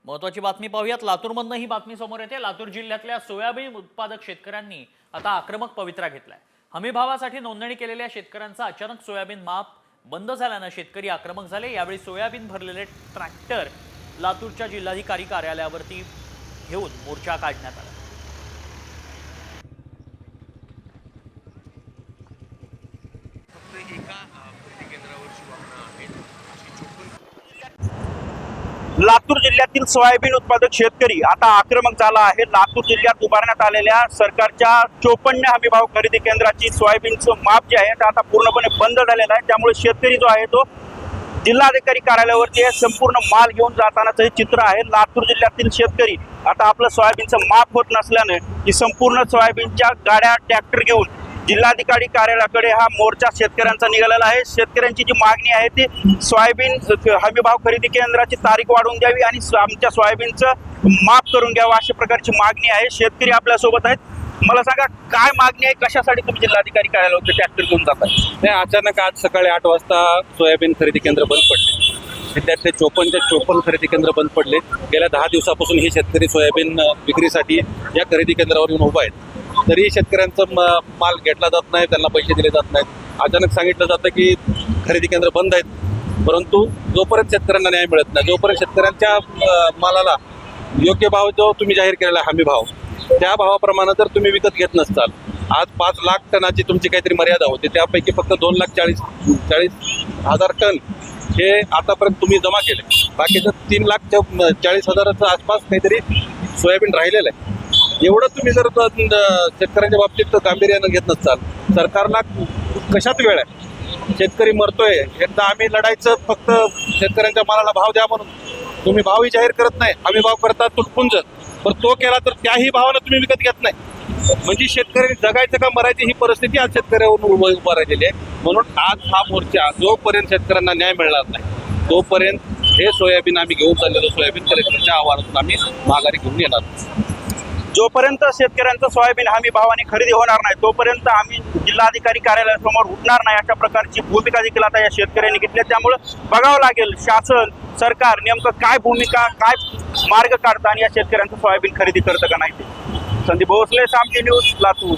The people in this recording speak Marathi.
महत्वाची बातमी पाहूयात। लातूरमधनं ही बातमी समोर येते। लातूर जिल्ह्यातल्या सोयाबीन उत्पादक शेतकऱ्यांनी आता आक्रमक पवित्रा घेतलाय। हमीभावासाठी नोंदणी केलेल्या शेतकऱ्यांचा अचानक सोयाबीन माप बंद झाल्यानं शेतकरी आक्रमक झाले। यावेळी सोयाबीन भरलेले ट्रॅक्टर लातूरच्या जिल्हाधिकारी कार्यालयावरती घेऊन मोर्चा काढण्यात आला। लातूर जिल्ह्यातील सोयाबीन उत्पादक शेतकरी आता आक्रमक झाला आहे। लातूर जिल्ह्यात उभारण्यात आलेल्या सरकारच्या 54 हमीभाव खरेदी केंद्राची सोयाबीनचं माप जे आहे ते आता पूर्णपणे बंद झालेलं आहे। त्यामुळे शेतकरी जो आहे तो जिल्हाधिकारी कार्यालयावरती संपूर्ण माल घेऊन जातानाचं हे चित्र आहे। लातूर जिल्ह्यातील शेतकरी आता आपलं सोयाबीनचं माप होत नसल्याने ही संपूर्ण सोयाबीनच्या गाड्या ट्रॅक्टर घेऊन जिल्हाधिकारी कार्यालयाकडे हा मोर्चा शेतकऱ्यांचा निघालेला आहे। शेतकऱ्यांची जी मागणी आहे ती सोयाबीन हमीभाव खरेदी केंद्राची तारीख वाढवून द्यावी आणि आमच्या सोयाबीनचं माफ करून घ्यावं अशा प्रकारची मागणी आहे। शेतकरी आपल्या सोबत आहेत। मला सांगा काय मागणी आहे, कशासाठी तुम्ही जिल्हाधिकारी कार्यालयावर ट्रॅक्टर घेऊन जाताय? नाही, अचानक आज सकाळी 8 वाजता सोयाबीन खरेदी केंद्र बंद पडले। त्यातले 54 खरेदी केंद्र बंद पडले। गेल्या 10 दिवसापासून हे शेतकरी सोयाबीन विक्रीसाठी या खरेदी केंद्रावर येऊन उभा आहेत। तरी शेतकऱ्यांचं माल घेतला जात नाही, त्यांना पैसे दिले जात नाहीत। अचानक सांगितलं जातं की खरेदी केंद्र बंद आहेत, परंतु जोपर्यंत शेतकऱ्यांना न्याय मिळत नाही, जोपर्यंत शेतकऱ्यांच्या मालाला योग्य भाव जो तुम्ही जाहीर केलेला हमी भाव त्या भावाप्रमाणे जर तुम्ही विकत घेत नसताल, आज 5 लाख टनाची तुमची काहीतरी मर्यादा होती, त्यापैकी फक्त 2,40,000 टन हे आतापर्यंत तुम्ही जमा केले। बाकीचं 3,40,000च्या आसपास काहीतरी सोयाबीन राहिलेलं आहे। एवढं तुम्ही जर शेतकऱ्यांच्या बाबतीत गांभीर्यानं घेत नसताल, सरकारला कशात वेळ आहे? शेतकरी मरतोय, एकदा आम्ही लढायचं फक्त शेतकऱ्यांच्या मालाला भाव द्या म्हणून। तुम्ही भावही जाहीर करत नाही, आम्ही भाव करतात तुटपुंज, पण तो केला तर त्याही भावाला तुम्ही विकत घेत नाही। म्हणजे शेतकऱ्यांनी जगायचं का मरायची ही परिस्थिती आज शेतकऱ्यावरून उभं राहिलेली आहे। म्हणून आज हा मोर्चा जोपर्यंत शेतकऱ्यांना न्याय मिळणार नाही तोपर्यंत हे सोयाबीन आम्ही घेऊन चाललेलो सोयाबीन कलेक्टरच्या आवारातून आम्ही माघारी घेऊन येणार। जोपर्यंत शेतकऱ्यांचं सोयाबीन हमी भावाने खरेदी होणार नाही तोपर्यंत आम्ही जिल्हाधिकारी कार्यालयासमोर उठणार नाही अशा प्रकारची भूमिका देखील आता या शेतकऱ्यांनी घेतली। त्यामुळे बघावं लागेल शासन सरकार नेमकं काय भूमिका काय मार्ग काढतं आणि या शेतकऱ्यांचं सोयाबीन खरेदी करतं का नाही ते। संदीप भोसले, सामची न्यूज, लातूर।